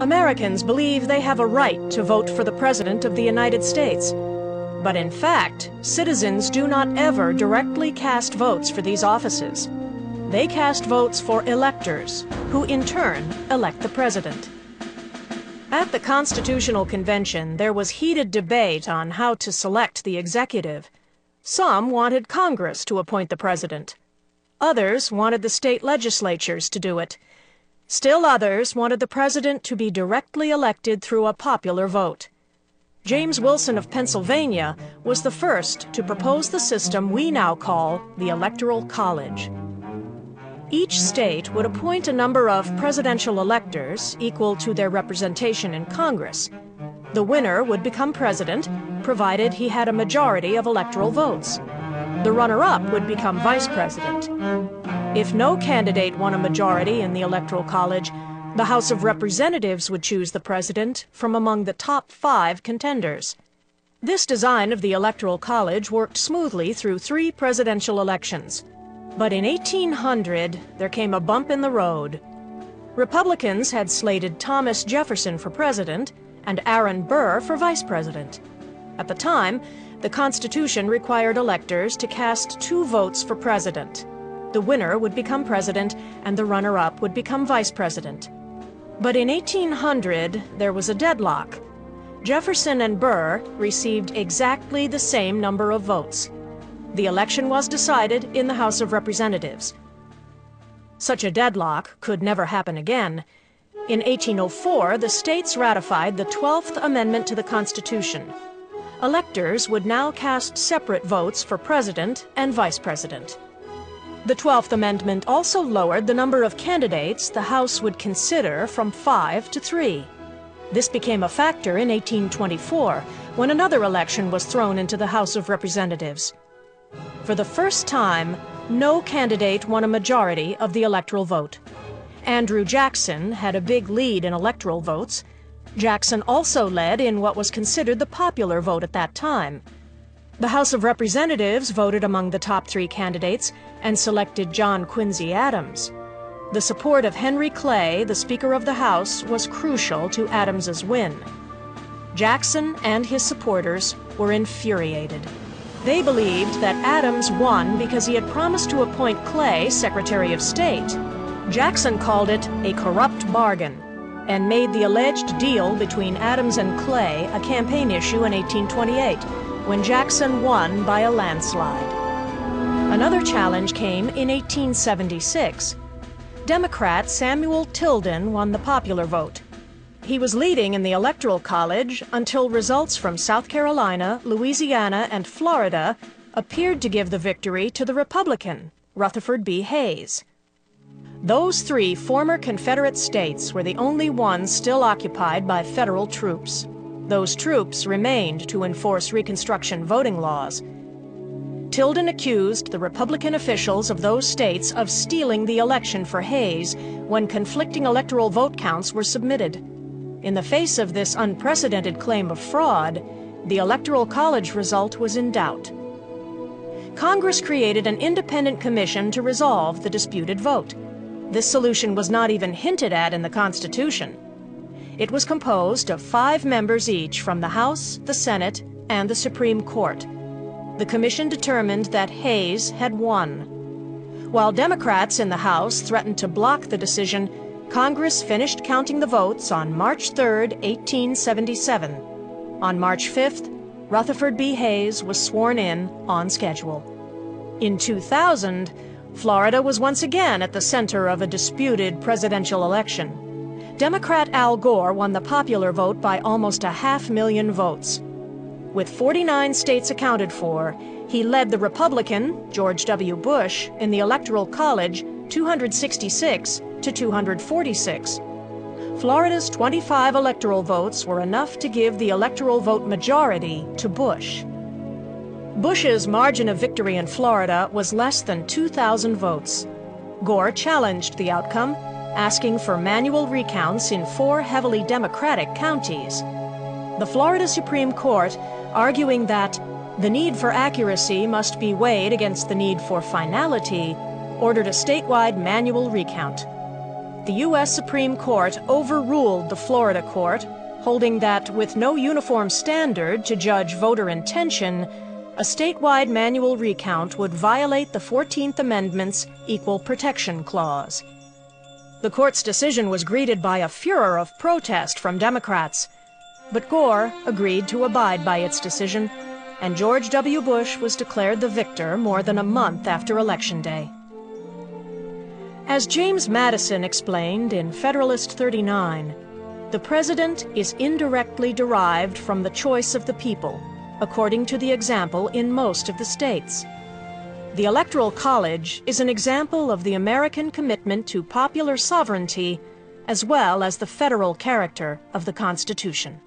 Americans believe they have a right to vote for the President of the United States. But in fact, citizens do not ever directly cast votes for these offices. They cast votes for electors, who in turn elect the President. At the Constitutional Convention, there was heated debate on how to select the executive. Some wanted Congress to appoint the President. Others wanted the state legislatures to do it. Still others wanted the President to be directly elected through a popular vote. James Wilson of Pennsylvania was the first to propose the system we now call the Electoral College. Each state would appoint a number of presidential electors equal to their representation in Congress. The winner would become president, provided he had a majority of electoral votes. The runner-up would become vice president. If no candidate won a majority in the Electoral College, the House of Representatives would choose the president from among the top 5 contenders. This design of the Electoral College worked smoothly through 3 presidential elections. But in 1800, there came a bump in the road. Republicans had slated Thomas Jefferson for president and Aaron Burr for vice president. At the time, the Constitution required electors to cast 2 votes for president. The winner would become president, and the runner-up would become vice president. But in 1800, there was a deadlock. Jefferson and Burr received exactly the same number of votes. The election was decided in the House of Representatives. Such a deadlock could never happen again. In 1804, the states ratified the 12th Amendment to the Constitution. Electors would now cast separate votes for president and vice president. The 12th Amendment also lowered the number of candidates the House would consider from 5 to 3. This became a factor in 1824, when another election was thrown into the House of Representatives. For the first time, no candidate won a majority of the electoral vote. Andrew Jackson had a big lead in electoral votes. Jackson also led in what was considered the popular vote at that time. The House of Representatives voted among the top 3 candidates and selected John Quincy Adams. The support of Henry Clay, the Speaker of the House, was crucial to Adams's win. Jackson and his supporters were infuriated. They believed that Adams won because he had promised to appoint Clay Secretary of State. Jackson called it a corrupt bargain and made the alleged deal between Adams and Clay a campaign issue in 1828, when Jackson won by a landslide. Another challenge came in 1876. Democrat Samuel Tilden won the popular vote. He was leading in the Electoral College until results from South Carolina, Louisiana, and Florida appeared to give the victory to the Republican, Rutherford B. Hayes. Those 3 former Confederate states were the only ones still occupied by federal troops. Those troops remained to enforce Reconstruction voting laws. Tilden accused the Republican officials of those states of stealing the election for Hayes when conflicting electoral vote counts were submitted. In the face of this unprecedented claim of fraud, the Electoral College result was in doubt. Congress created an independent commission to resolve the disputed vote. This solution was not even hinted at in the Constitution. It was composed of 5 members each from the House, the Senate, and the Supreme Court. The commission determined that Hayes had won. While Democrats in the House threatened to block the decision, Congress finished counting the votes on March 3, 1877. On March 5th, Rutherford B. Hayes was sworn in on schedule. In 2000, Florida was once again at the center of a disputed presidential election. Democrat Al Gore won the popular vote by almost 500,000 votes. With 49 states accounted for, he led the Republican, George W. Bush, in the Electoral College 266 to 246. Florida's 25 electoral votes were enough to give the electoral vote majority to Bush. Bush's margin of victory in Florida was less than 2,000 votes. Gore challenged the outcome, asking for manual recounts in 4 heavily Democratic counties. The Florida Supreme Court, arguing that the need for accuracy must be weighed against the need for finality, ordered a statewide manual recount. the U.S. Supreme Court overruled the Florida court, holding that with no uniform standard to judge voter intention, a statewide manual recount would violate the 14th Amendment's Equal Protection Clause. The court's decision was greeted by a furor of protest from Democrats, but Gore agreed to abide by its decision, and George W. Bush was declared the victor more than a month after Election Day. As James Madison explained in Federalist 39, the president is indirectly derived from the choice of the people, according to the example in most of the states. The Electoral College is an example of the American commitment to popular sovereignty, as well as the federal character of the Constitution.